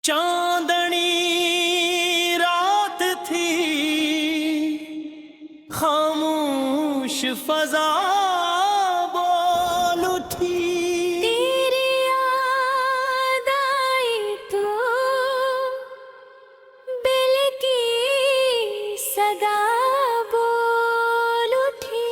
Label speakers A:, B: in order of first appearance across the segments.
A: चांदनी रात थी, खामोश फजा बोल उठी।
B: तेरी याद आई तो बिल की सदा बोल उठी।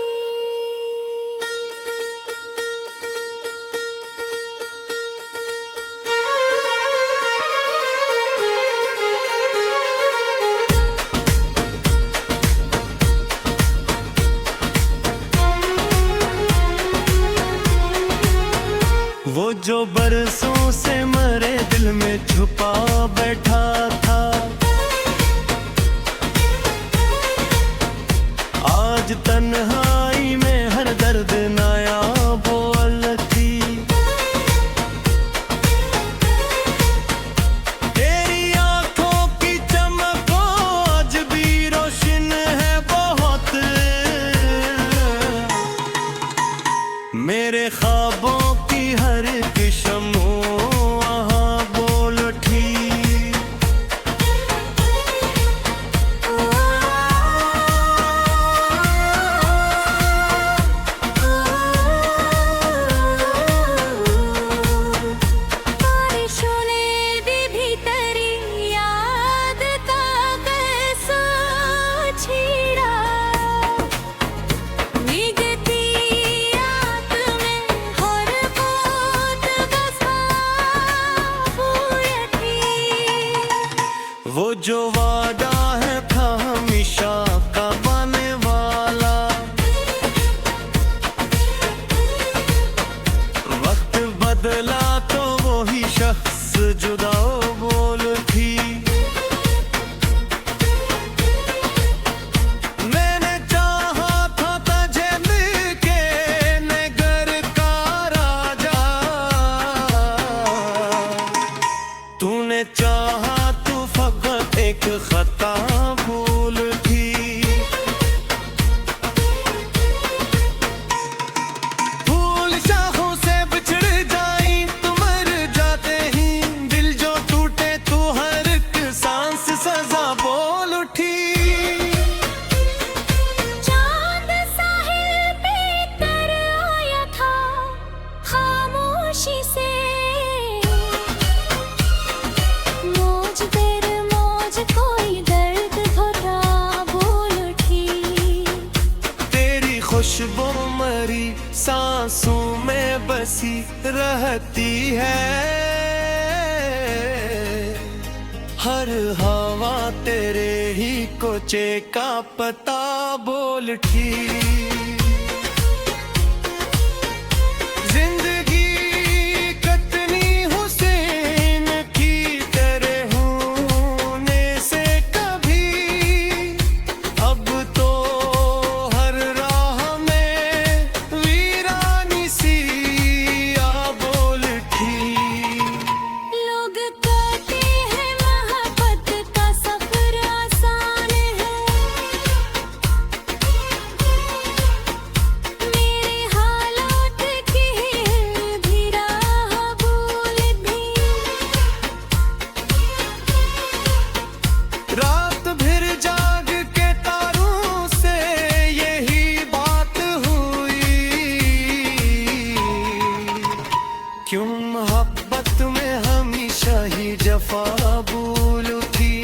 A: वो जो बरसों से मरे दिल में छुपा बैठा था, आज तन्हाई में हर दर्द नया बोल थी। तेरी आंखों की चमक आज भी रोशन है बहुत, मेरे ख्वाबों की हर एक शम्ओ वहाँ बोल उठी।
B: बारिशों ने दी भीतरी याद का कैसा छीड़ा, भीगती आँख में हर बात बसा हुई थी।
A: वो जो वादा है था हमेशा का बने वाला, वक्त बदला तो वो ही शख्स जुदा बोल थी। मैंने चाहा था तुझे मिलके नगर का राजा, तूने चाहा तू फकत एक खता भूल थी। फूल शाखों से बिछड़ जाई तो मर जाते ही, दिल जो टूटे तू हर एक सांस सजा बोल उठी।
B: चांद साहिल पे तर आया था खामोशी से, मौज दर मौज कोई दर्द भरा बोल उठी।
A: तेरी खुशबू मरी सांसों में बसी रहती है, हर हवा तेरे ही कोचे का पता बोल उठी। जिंदगी कितनी हुसैन की तेरे होने से कभी, अब तो हर राह में वीरानी सी आ बोल उठी।
B: लोग कहते हैं मोहब्बत का सफर आसान है, मेरे हालात की भी राह भूल भी।
A: रात भर जाग के तारों से यही बात हुई, क्यों मोहब्बत में हमेशा ही जफा भूल उठी।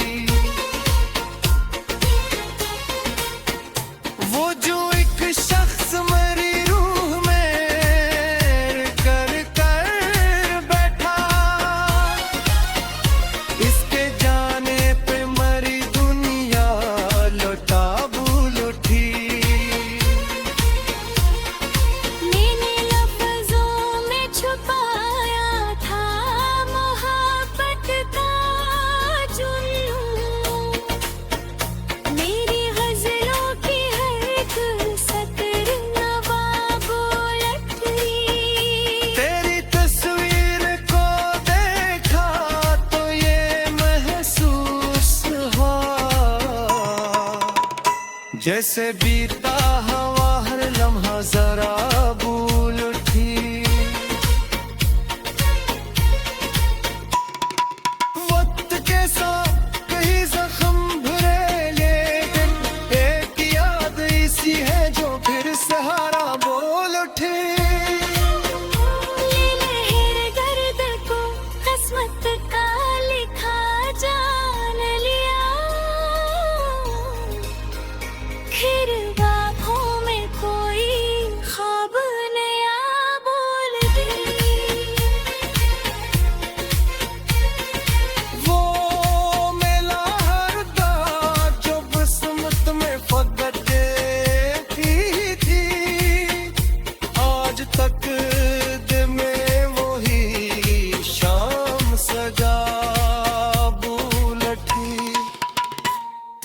A: वो जो एक शख्स मरी रूह में कर कर बैठा, इसके जाने पे मरी दुनिया लौटा भूल उठी।
B: मैंने लफ्जों में छुपाया था मोहब्बत का जुनून, मेरी गज़लों की हर एक सतर नवाब उलटी।
A: तेरी तस्वीर को देखा तो ये महसूस हुआ, जैसे बीता हवा हर लम्हा जरा भूल उठी। वक्त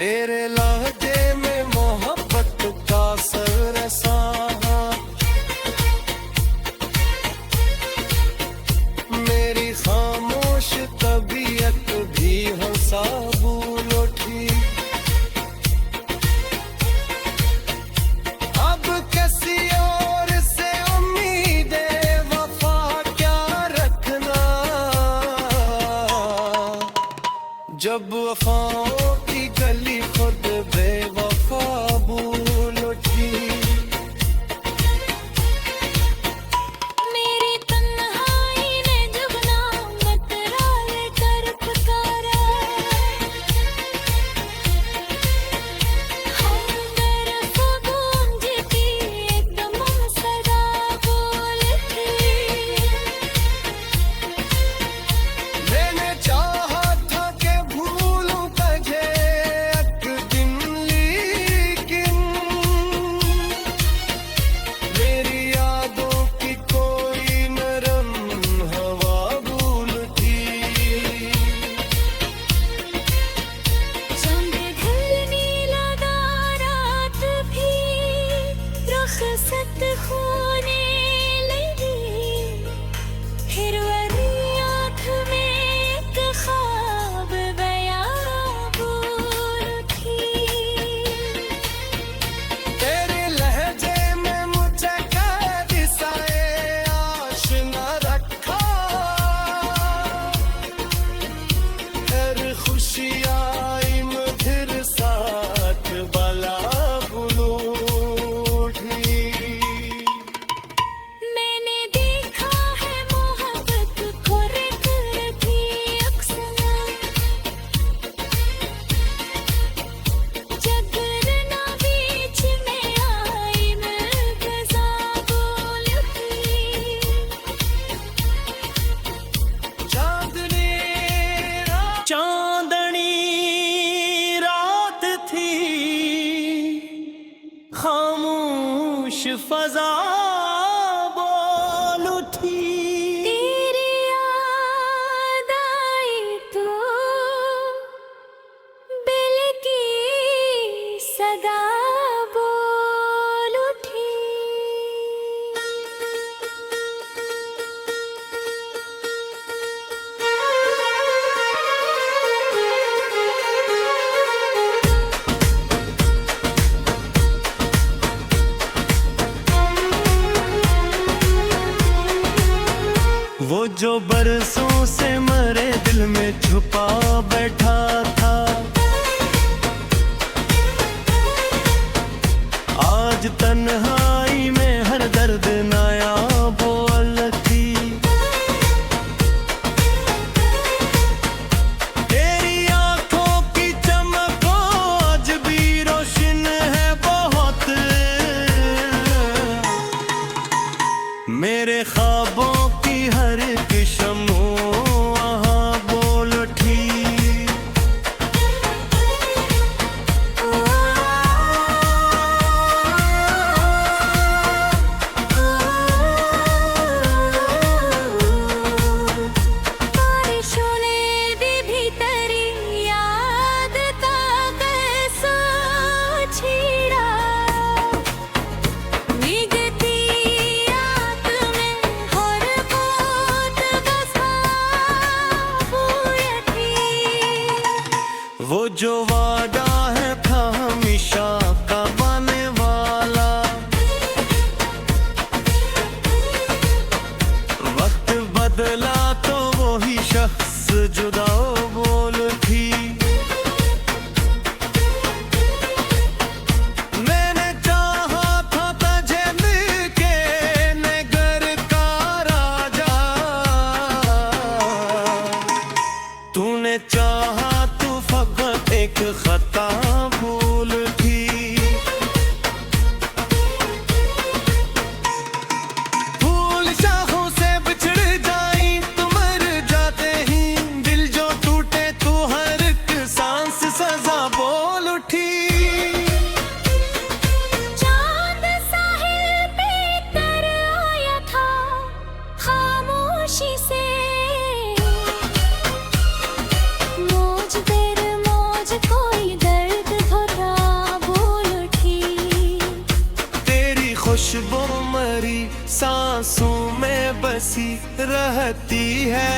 A: तेरे लहजे में मोहब्बत का सरसा, मेरी खामोश तबीयत भी हंसा भूल उठी। अब किसी और से उम्मीदे वफा क्या रखना, जब वफाओं की गली खुद बेवफा भूल उठी।
B: मेरी तन्हाई ने जब नामत राल कर पुकारा, हम तरफ गूंजती एकदम सदा बोल थी।
A: मैंने चाहा था कि भूलूं तुझे एक दिन, लेकिन मेरी यादों की कोई नरम हवा भूल थी।
B: चंद ढलने लगा रात भी रुखसत होने लगी, फिर वही आँख में एक ख्वाब बयां बोल थी।
A: तेरे लहजे में मुझे कैद साए आशना रखा, हर खुशी आई मधुर साथ बला बुलूठी।
B: मैंने देखा है मोहब्बत को रित रखी अक्सना, जगरना बीच में आई मैं गजा बोल उठी।
A: चांदनी रात थी, खामोश फजा बोल उठी।
B: तेरी याद आई तो बिल की सदा बोल उठी।
A: वो जो बरसों से मरे दिल में छुपा बैठा था, आज तन्हाई में हर दर्द नया बोल थी। तेरी आंखों की चमक आज भी रोशन है बहुत, मेरे ख्वाबों की हर एक शम्ओ वहाँ बोल उठी।
B: बारिशों ने दी भीतरी याद का कैसा छीड़ा, भीगती आँख में हर बात बसा बोल थी।
A: वो जो वादा है था हमेशा का बने वाला, वक्त बदला तो वही शख्स जुदा बोल थी। मैंने चाहा था तुझे मिलके नगर का राजा, तूने चाहा तू फकत एक खता भूल थी। फूल शाखों से बिछड़ जाई तो मर जाते ही, दिल जो टूटे तो हर एक सांस सजा बोल उठी।
B: चांद साहिल पे तर आया था खामोशी से, मौज दर मौज कोई दर्द
A: सी रहती है,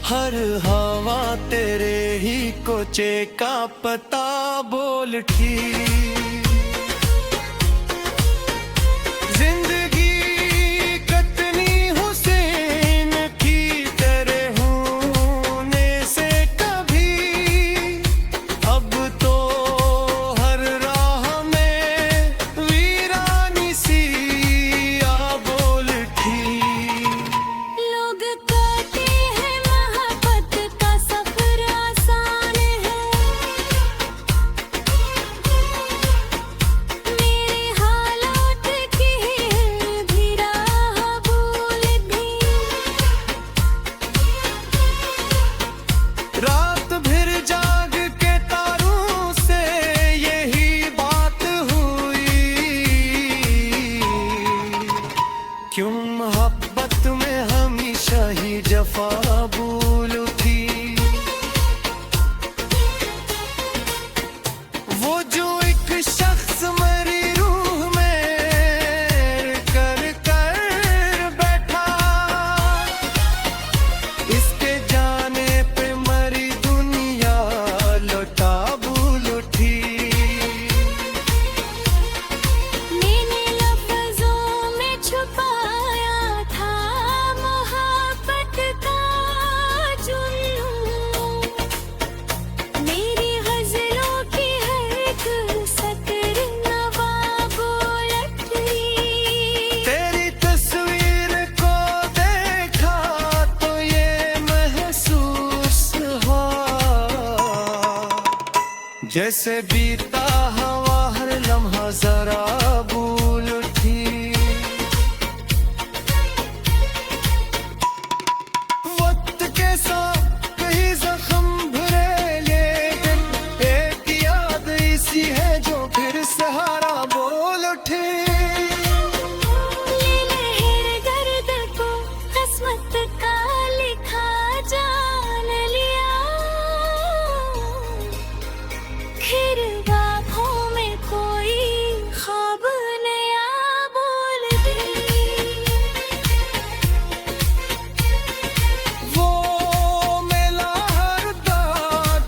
A: हर हवा तेरे ही कोचे का पता बोल ठीक। रात भर जाग के तारों से यही बात हुई, क्यों मोहब्बत में हमेशा ही जफा भूल थी। वो जो एक शख्स मेरी रूह में कर कर बैठा, इसके जाने पे मरी दुनिया लौटा भूल उठी।
B: मैंने लफ्जों में छुपाया था मोहब्बत का जुनून, मेरी गज़लों की हर एक सतर नवाब उलटी।
A: तेरी तस्वीर को देखा तो ये महसूस हुआ, जैसे बीता हवा हर लम्हा जरा भूल उठी। वक्त के साथ कहीं जख्म भरे, लेकिन एक याद ऐसी है जो फिर सहारा बोल उठे।
B: ये लहर दर्द को किस्मत का लिखा जान लिया, फिर बाहों में कोई ख्वाब नया बोल दे।
A: वो मेला हरदा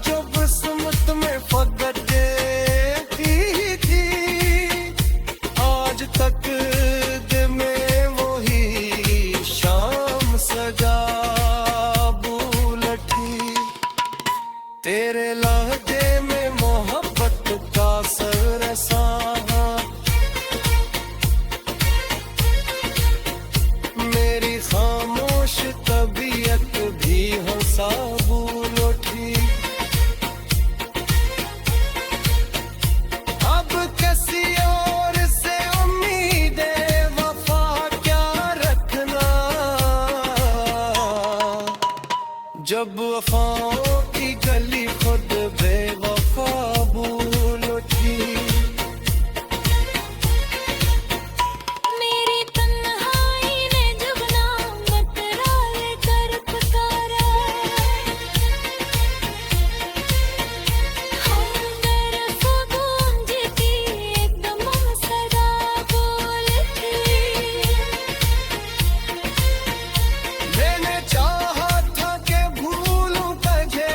A: जो किस्मत में फकत देती थी, आज तक दिल में वही शाम सजा भूल उठी। तेरे लहजे में मोहब्बत का सरसा, मेरी खामोश तबीयत भी हंसा भूल उठी। अब किसी और से उम्मीदे वफा क्या रखना, जब वफाओं की गली खुद बेवफा भूल उठी।
B: मेरी तन्हाई ने जब नाम करार कर पुकारा, हमदर्द गूंजती एकदम सदा बोल उठी।
A: मैंने चाहा था कि भूलूं तुझे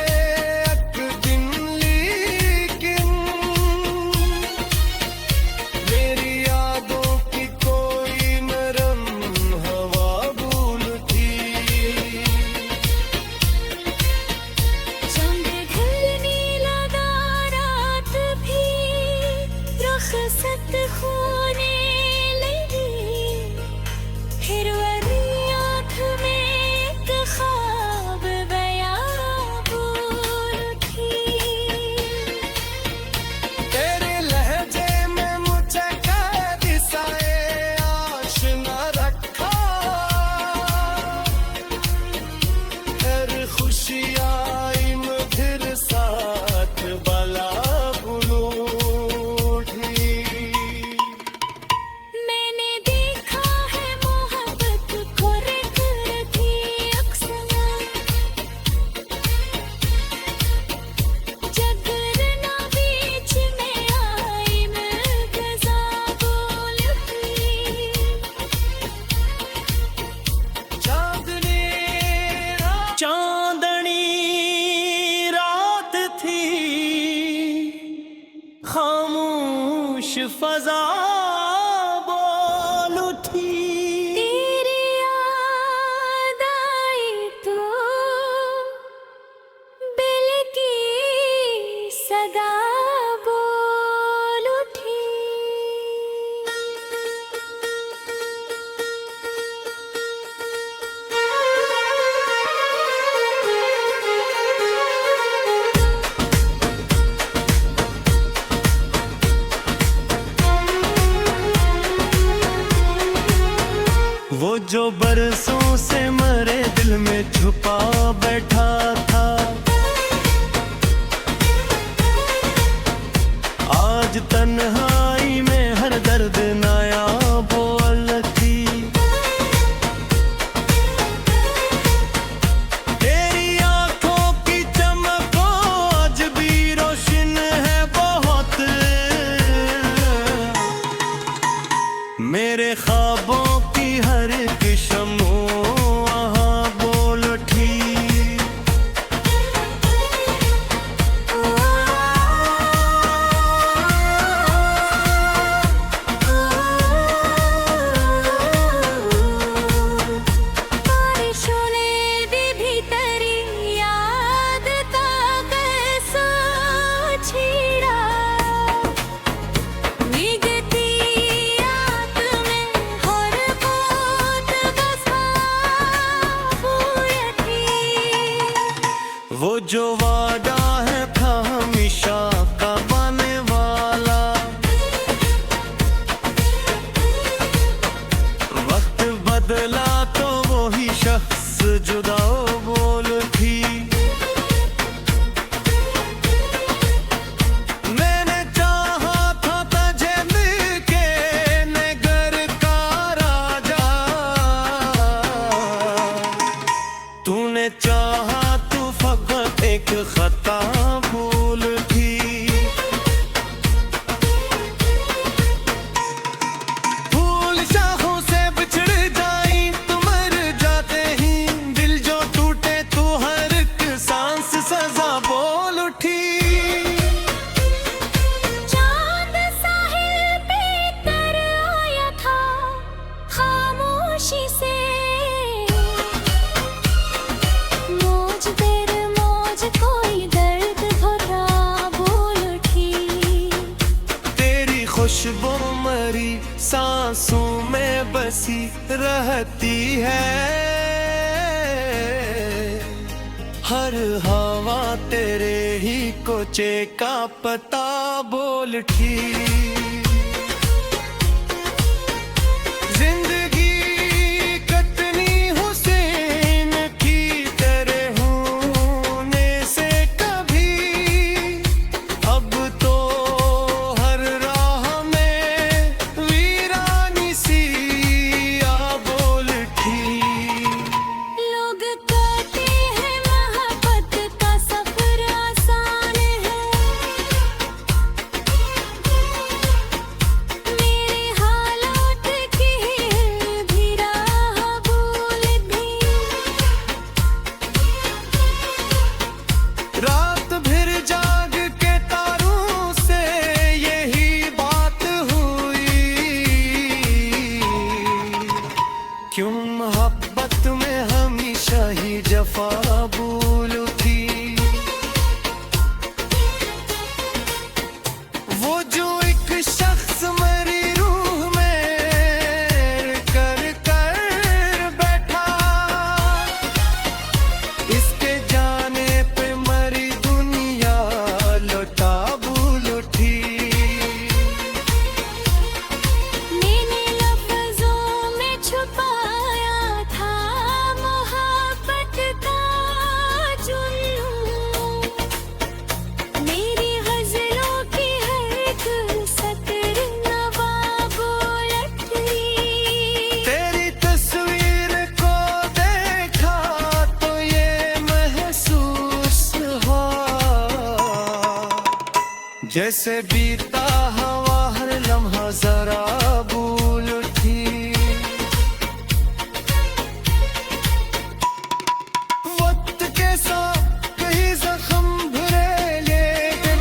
A: एक दिन, लेकिन फजा बोल उठी।
B: तेरी याद आई तो दिल की सदा बोल उठी।
A: वो जो बरसों से मरे दिल में छुपा बैठा था, आज तन्हाई में हर दर्द नया बोल थी। तेरी आंखों की चमक आज भी रोशन है बहुत, मेरे ख्वाबों की हर एक शम्ओ वहाँ बोल उठी। वो जो वादा है था हमेशा का बनने वाला, वक्त बदला तो वो ही शख्स जुदा बोल थी। मैंने चाहा था तुझे मिलके नगर का राजा, तूने चाहा फकत एक खता भूल थी। फूल शाखों से बिछड़ जाई तो मर जाते ही, दिल जो टूटे तो हर एक सांस सजा बोल उठी।
B: चांद साहिल पे तर आया था खामोशी से,
A: खुशबू मरी सांसों में बसी रहती है, हर हवा तेरे ही कोचे का पता बोल उठी। जिंदगी कितनी हुसैन थी तेरे होने से कभी, अब तो रात भर जाग के तारों से यही बात हुई, क्यों मोहब्बत में हमेशा ही जफा भूल थी। वो जो एक शख्स मरी रूह में कर कर बैठा, इसके जाने पे मरी दुनिया लौटा भूल उठी।
B: मैंने लफ्जों में छुपाया था मोहब्बत का जुनून, मेरी गज़लों की हर एक सतर नवाब बोल उठी।
A: तेरी तस्वीर को देखा तो ये महसूस हुआ, जैसे बीता हवा हर लम्हा जरा भूल उठी। वक्त के साथ कहीं जख्म भरे, लेकिन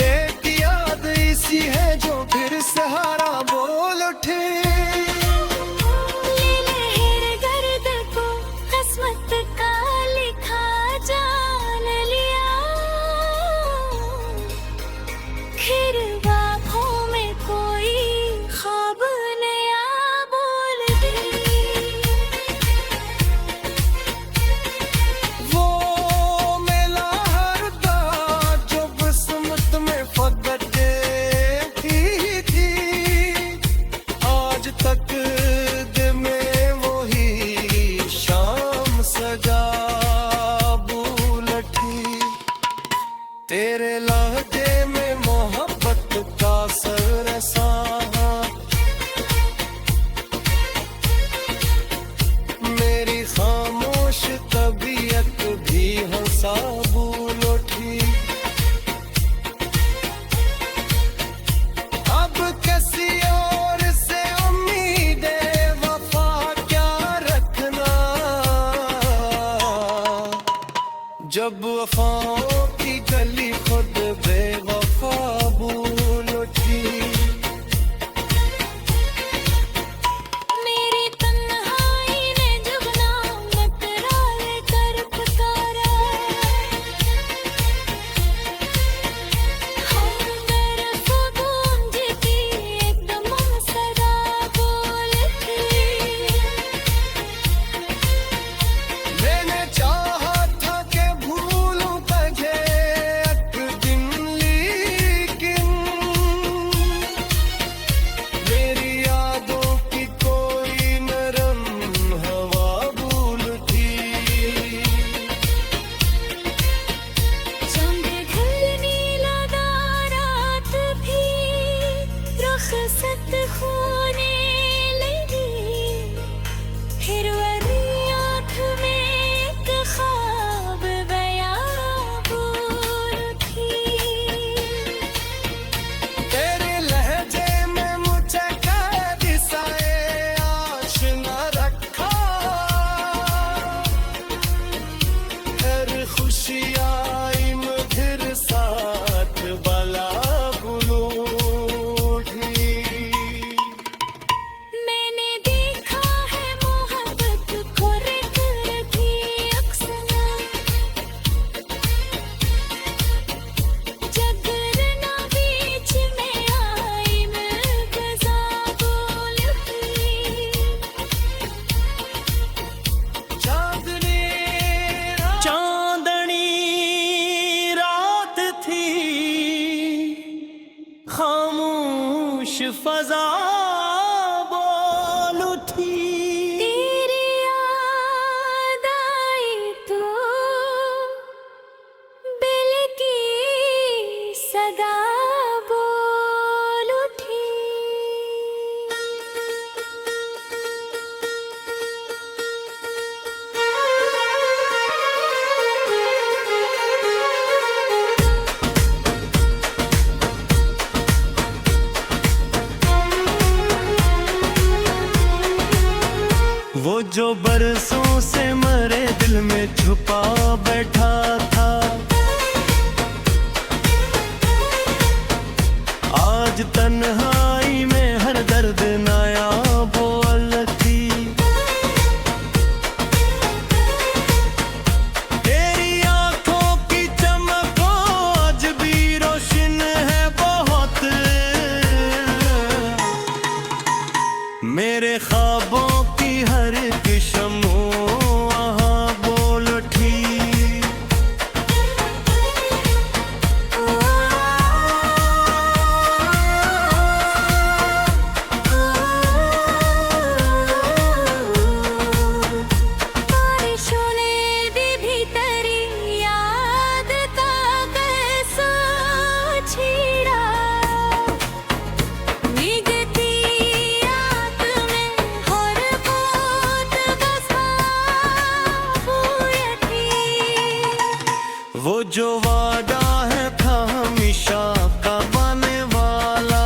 A: एक याद ऐसी है जो फिर से सा भूल उठी। अब किसी और से उम्मीदे वफा क्या रखना, जब वफाओं की गली खुद बेवफा भूल उठी।
B: मेरी तन्हाई ने जब नामत राले कर पुकारा, हम तरफ गूंजती एकदम सदा बोल थी।
A: मैंने चाहा था कि भूलूं तुझे एक दिन, लेकिन मेरी यादों की कोई नरम हवा भूल थी।
B: चंद ढलने लगा रात भी रुखसत होने लगी, फिर वही आँख में एक ख्वाब बयां भूल थी।
A: तेरे लहजे में मुझे कैद साए आशना रखा, हर खुशी आई मधुर साथ बला बुलूठी।
B: मैंने देखा है मोहब्बत को रख रखी अक्सना, जगरना बीच में आई मैं गजा बोल उठी।
A: चांदनी रात थी, खामोश फजा बोल उठी।
B: तेरी याद आई तो दिल की सदा बोल उठी।
A: वो जो बरसों से मरे दिल में छुपा बैठा था, आज तन्हाई में हर दर्द नया बोल थी। तेरी आंखों की चमक आज भी रोशन है बहुत, मेरे ख्वाबों की हर एक शम्मो वहाँ बोल उठी।
B: बारिशों ने दी भीतरी याद का कैसा छीड़ा, भीगती आँख में हर बात बसा भूल थी।
A: वो जो वादा है था हमेशा का बने वाला,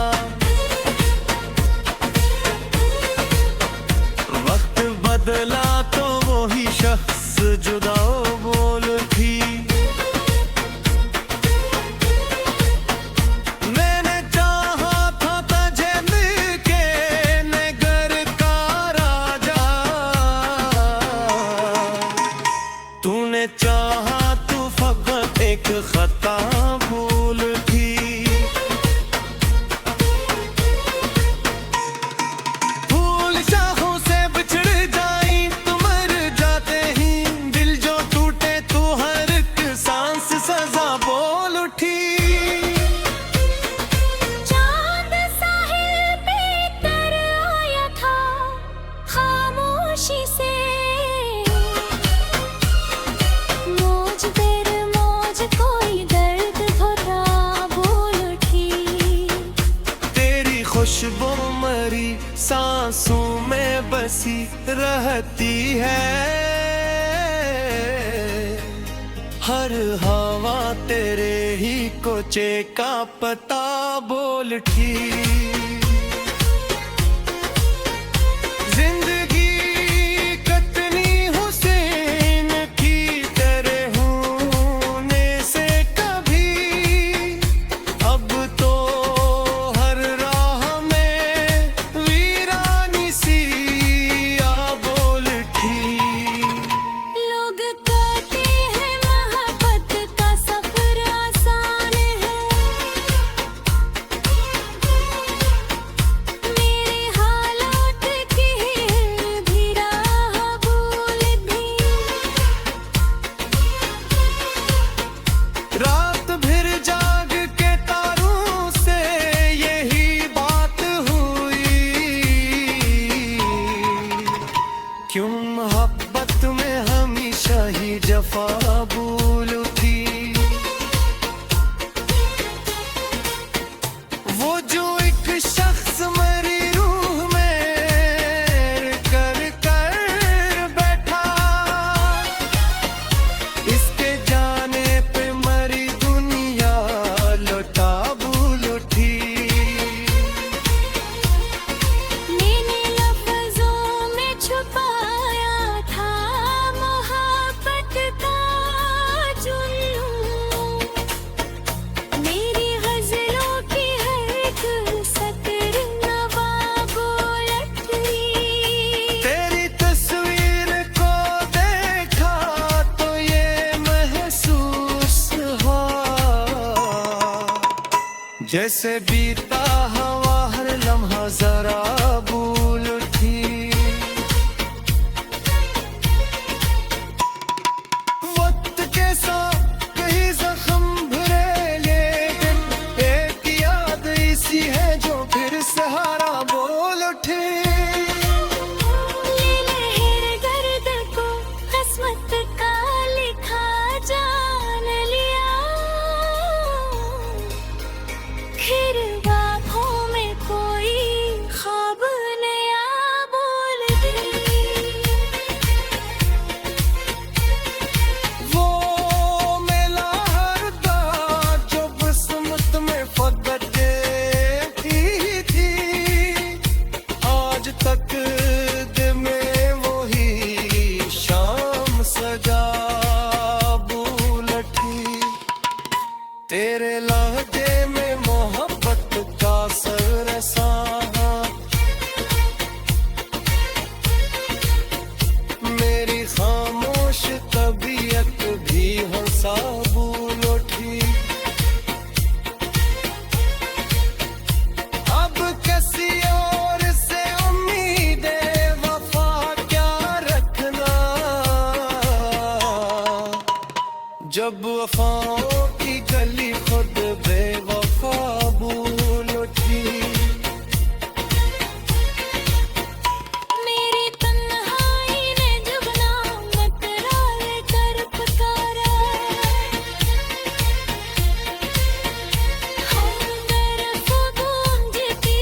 A: वक्त बदला तो वही शख्स जुदा बोल थी। मैंने चाहा था तुझे मिलके नगर का राजा, तूने चाहा तू फकत एक खता भूल थी। फूल शाखों से बिछड़ जाई तो मर जाते ही, दिल जो टूटे तो हर एक सांस सजा बोल उठी।
B: चांद साहिल पे तर आया था खामोशी से, मौज दर मौज कोई दर्द भरा बोल उठी।
A: तेरी खुशबू मरी सांसों में बसी रहती है, हर हवा तेरे ही कोचे का पता बोल ठीक। जिंदगी कितनी हुसैन की तेरे होने से कभी, अब तो हर राह में वीरानी सी आ बोल ठीक।
B: लोग कहते हैं मोहब्बत का सफर आसान है, मेरे हालात की भी राह भूल भी।
A: रात भर जाग के तारों से यही बात हुई, क्यों मोहब्बत में हमेशा ही जफा भूल थी। वो जो एक शख्स मेरी रूह में कर कर बैठा, इसके जाने पे मरी दुनिया लौटा भूल उठी।
B: मैंने लफ्जों में छुपाया था मोहब्बत का जुनून, मेरी गज़लों की हर एक सतर नवाब उलटी।
A: तेरी तस्वीर को देखा तो ये महसूस हुआ, जैसे बीता हवा हर लम्हा जरा भूल थी। वक्त के साथ कहीं जख्म भरे, लेकिन एक याद ऐसी है जो फिर सहारा बोल उठे।
B: ये लहर दर्द को किस्मत का लिखा जान लिया, फिर बाहों में कोई ख्वाब नया बोल दी।
A: वो मेला हरदा जो किस्मत में फकत ही थी, आज तक दिल में वही शाम सजा बुलठी। तेरे लहजे में मोहब्बत का सरसा, मेरी खामोश तबीयत भी हंसा भूल उठी। अब किसी और से उम्मीदे वफा क्या रखना, जब वफाओं की गली खुद बेवफा भूल उठी।
B: मेरी तन्हाई ने जुगना मतरार कर पुकारा, हमदर्द गूंजती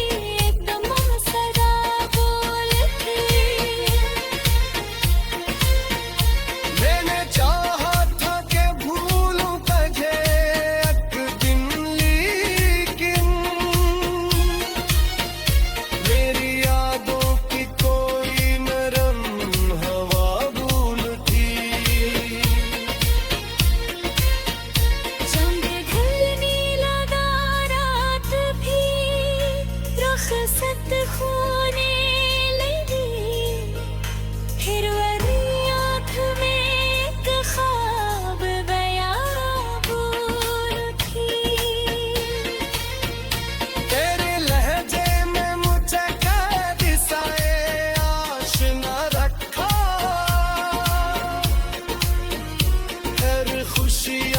B: एकदम सदा बोल थी।
A: मैंने चाहा था कि भूलूं तुझे एक दिन, लेकिन मेरी यादों की कोई नरम हवा भूल थी।
B: चंद ढलने लगा रात भी, रुखसत होने लगी, फिर वही आँख में एक ख्वाब बयां भूल थी।
A: तेरे लहजे में मुझे कैद साए आशना रखा, हर खुशियाँ